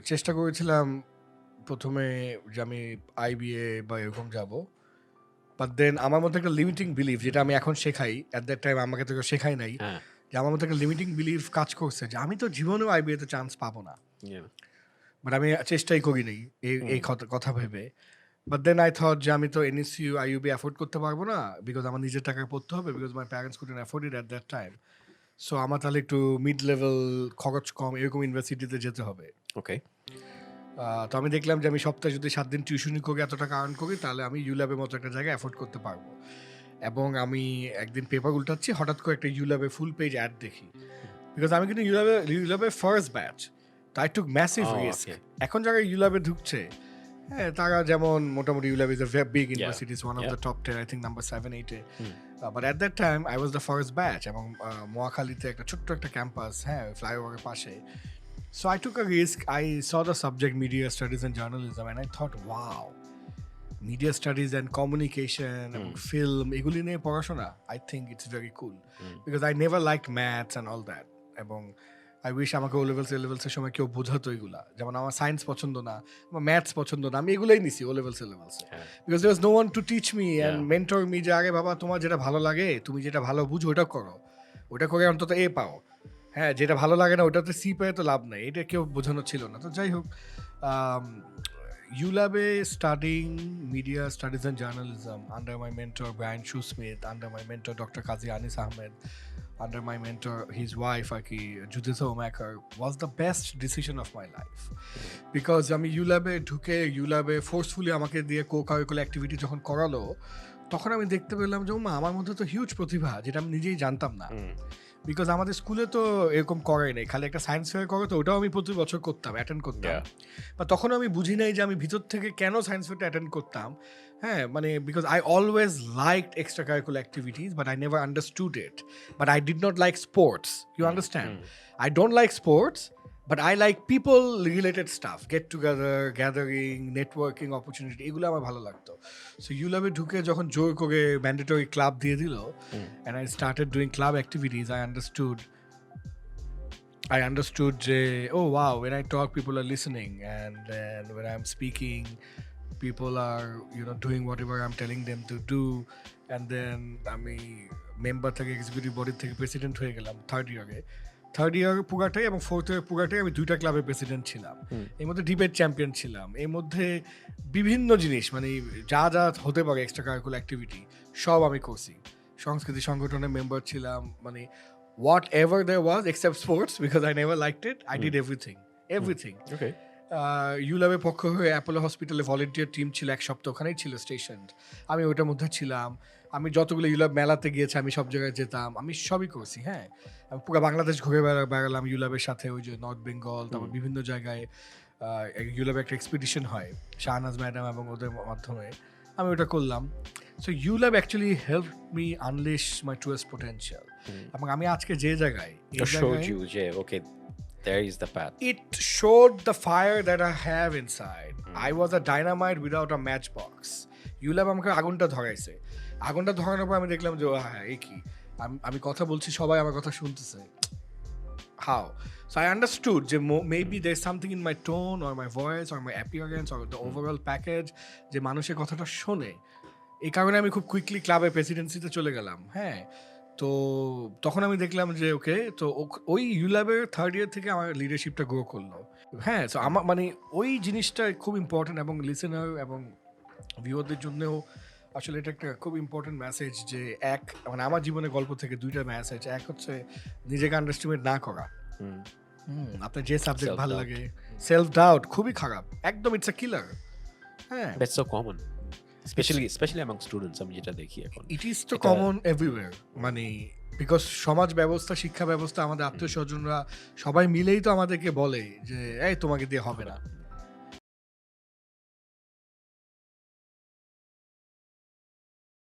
চেষ্টা করেছিলাম প্রথমে যে আমি আইবিএ বা এরকম যাব, বাট দেন আমার মধ্যে একটা লিমিটিং বিলিফ, যেটা আমি এখন শেখাই, অ্যাট দ্যাট টাইম আমাকে তো কেউ শেখাই নাই, হ্যাঁ, যে আমার মধ্যে একটা লিমিটিং বিলিফ কাজ করছে যে আমি তো জীবনেও আইবিএতে চান্স পাবো না, yeah, বাট আমি চেষ্টাই করি নাই এই কথা ভেবে। বাট দেন আই থট যে আমি তো এনএসইউ আইইউবি অ্যাফোর্ড করতে পারবো না, বিকজ আমার নিজের টাকায় পড়তে হবে, because my parents couldn't afford it at that time. So আমার তাহলে একটু মিড লেভেল, খরচ কম এরকম ইউনিভার্সিটিতে যেতে হবে। ওকে, তো আমি দেখলাম যে আমি সপ্তাহে যদি 7 দিন টিউশনি করে এত টাকা আর্ন করি, তাহলে আমি ইউল্যাবের মতো একটা জায়গায় অ্যাফোর্ড করতে পারবো। এবং আমি একদিন পেপার উল্টাচ্ছি, হঠাৎ করে একটা ইউল্যাবের ফুল পেজ অ্যাড দেখি, বিকজ আমি কিন্তু ইউল্যাবের ফার্স্ট ব্যাচ, তাই টুক ম্যাসিভ রিস্ক। এখন যারা ইউল্যাবে ঢুকছে, হ্যাঁ, তারা যেমন মোটামুটি ULAB is a big university, is one of the top 10, I think number 7-8-এ। But at that time I was the first batch, এবং মহাখালীতে একটা ছোট্ট একটা ক্যাম্পাস, হ্যাঁ, ফ্লাইওভারের পাশে। So I took a risk. I saw the subject media studies and journalism, and I thought, wow, media studies and communication and film, এগুলি নিয়ে পড়াশোনা, I think it's very cool. Because I never liked maths and all that. এবং I wish আমাকে ও লেভেলসের সময় কেউ বোঝাতো এগুলা। যেমন আমার সায়েন্স পছন্দ না, আমার ম্যাথস পছন্দ না, আমি এগুলোই নিছি ও লেভেলসে। Because there was no one to teach me and mentor me যে আগে বাবা তোমার যেটা ভালো লাগে, তুমি যেটা ভালো বুঝো ওটা করো, ওটা করে অন্তত এ পাও। হ্যাঁ, যেটা ভালো লাগে না ওটাতে সি পেয়ে তো লাভ নাই, এটা কেউ বোঝানো ছিল না। তো যাই হোক, ইউল্যাবে studying media studies and journalism under my mentor Brian Shoesmith, under my mentor doctor Kazi Anis Ahmed, under my mentor, his wife, Juditha Omakar, was the best decision of my life. Because আমি ইউল্যাবে ঢুকে, ইউল্যাবে ফোর্সফুলি আমাকে দিয়ে কো-কারিকুলার অ্যাক্টিভিটি যখন করালো, তখন আমি দেখতে পেলাম যে আমার মধ্যে তো হিউজ প্রতিভা, যেটা আমি নিজেই জানতাম না। বিকজ আমাদের স্কুলে তো এরকম করাই নাই, খালি একটা সায়েন্স ফেয়ার করে, তো ওটাও আমি প্রতি বছর করতাম, অ্যাটেন্ড করতাম। বা তখন আমি বুঝি নাই যে আমি ভিতর থেকে কেন সায়েন্স ফেয়ারটা অ্যাটেন্ড করতাম। হ্যাঁ, মানে because I always liked extra curricular activities, but I never understood it. But I did not like sports, you understand? I don't like sports, but I like people related stuff, get together, gathering, networking opportunity, এগুলো আমার ভালো লাগতো। So ইউল্যাবে ঢুকে যখন জোর করে mandatory club দিয়ে দিল, and I started doing club activities, I understood যে oh wow, when I talk people are listening, and then when I'm speaking people are doing whatever I'm telling them to do. And then আমি member থেকে executive body থেকে president হয়ে গেলাম third year পুরাটাই, এবং fourth year পুরাটাই আমি 2টা ক্লাবের প্রেসিডেন্ট ছিলাম। এর মধ্যে ডিবেট চ্যাম্পিয়ন ছিলাম, এর মধ্যে বিভিন্ন জিনিস, মানে যা যা হতে পারে এক্সট্রা কারিকুলার অ্যাক্টিভিটি সব আমি করছি। সংস্কৃতি সংগঠনের মেম্বার ছিলাম, মানে whatever there was except sports, because I never liked it, I did everything. Okay. ইউল্যাবের পক্ষ হয়ে অ্যাপোলো হসপিটালে ভলেন্টিয়ার টিম ছিল, এক সপ্তাহ ওখানেই ছিল স্টেশন, আমি ওইটার মধ্যে ছিলাম। আমি যতগুলো ইউল্যাব মেলাতে গিয়েছি আমি সব জায়গায় যেতাম, আমি সবই করছি। হ্যাঁ, আমি পুরো বাংলাদেশ ঘুরে বেড়ালাম ইউল্যাবের সাথে, ওই যে নর্থ বেঙ্গল, তারপর বিভিন্ন জায়গায় ইউল্যাবে একটা এক্সপিডিশন হয় শাহনাজ ম্যাডাম এবং ওদের মাধ্যমে, আমি ওটা করলাম। So ULAB actually help me unleash my truest potential. এবং আমি আজকে যে জায়গায়, There is the path. It showed the fire that I have inside. I was a dynamite without a matchbox. ULAB আমাকে আগুনটা ধরাইছে, আগুনটা ধরানোর পর আমি দেখলাম যে হ্যাঁ, এই কি, আমি কথা বলছি, সবাই আমার কথা শুনতেছে। How? So I understood যে maybe there's something in my tone or my voice or my appearance or the overall package যে মানুষের কথাটা শোনে। এই কারণে আমি খুব কুইকলি ক্লাবের প্রেসিডেন্সিতে চলে গেলাম। হ্যাঁ, তো তখন আমি দেখলাম যে ওকে, তো ওই ইউল্যাবের থার্ড ইয়ার থেকে আমার লিডারশিপটা গ্রো করলো। হ্যাঁ, তো আমার মানে ওই জিনিসটা খুব ইম্পর্টেন্ট, এবং লিসেনার এবং ভিউয়ারদের জন্যও আসলে এটা একটা খুব ইম্পর্টেন্ট মেসেজ যে মানে আমার জীবনের গল্প থেকে 2টা মেসেজ। এক হচ্ছে নিজেকে আন্ডারস্টিমেট না করা, আপনার যে সাবজেক্ট ভালো লাগে, সেলফ ডাউট খুবই খারাপ, একদম ইটস আ কিলার। হ্যাঁ, That's so common. Especially among students, আমি যেটা দেখি এখন। ইট ইজ তো কমন এভরিওয়্যার, মানে বিকজ সমাজ ব্যবস্থা, শিক্ষা ব্যবস্থা, আমাদের আত্মীয় স্বজনরা সবাই মিলেই তো আমাদেরকে বলে যে এই তোমাকে দিয়ে হবে না।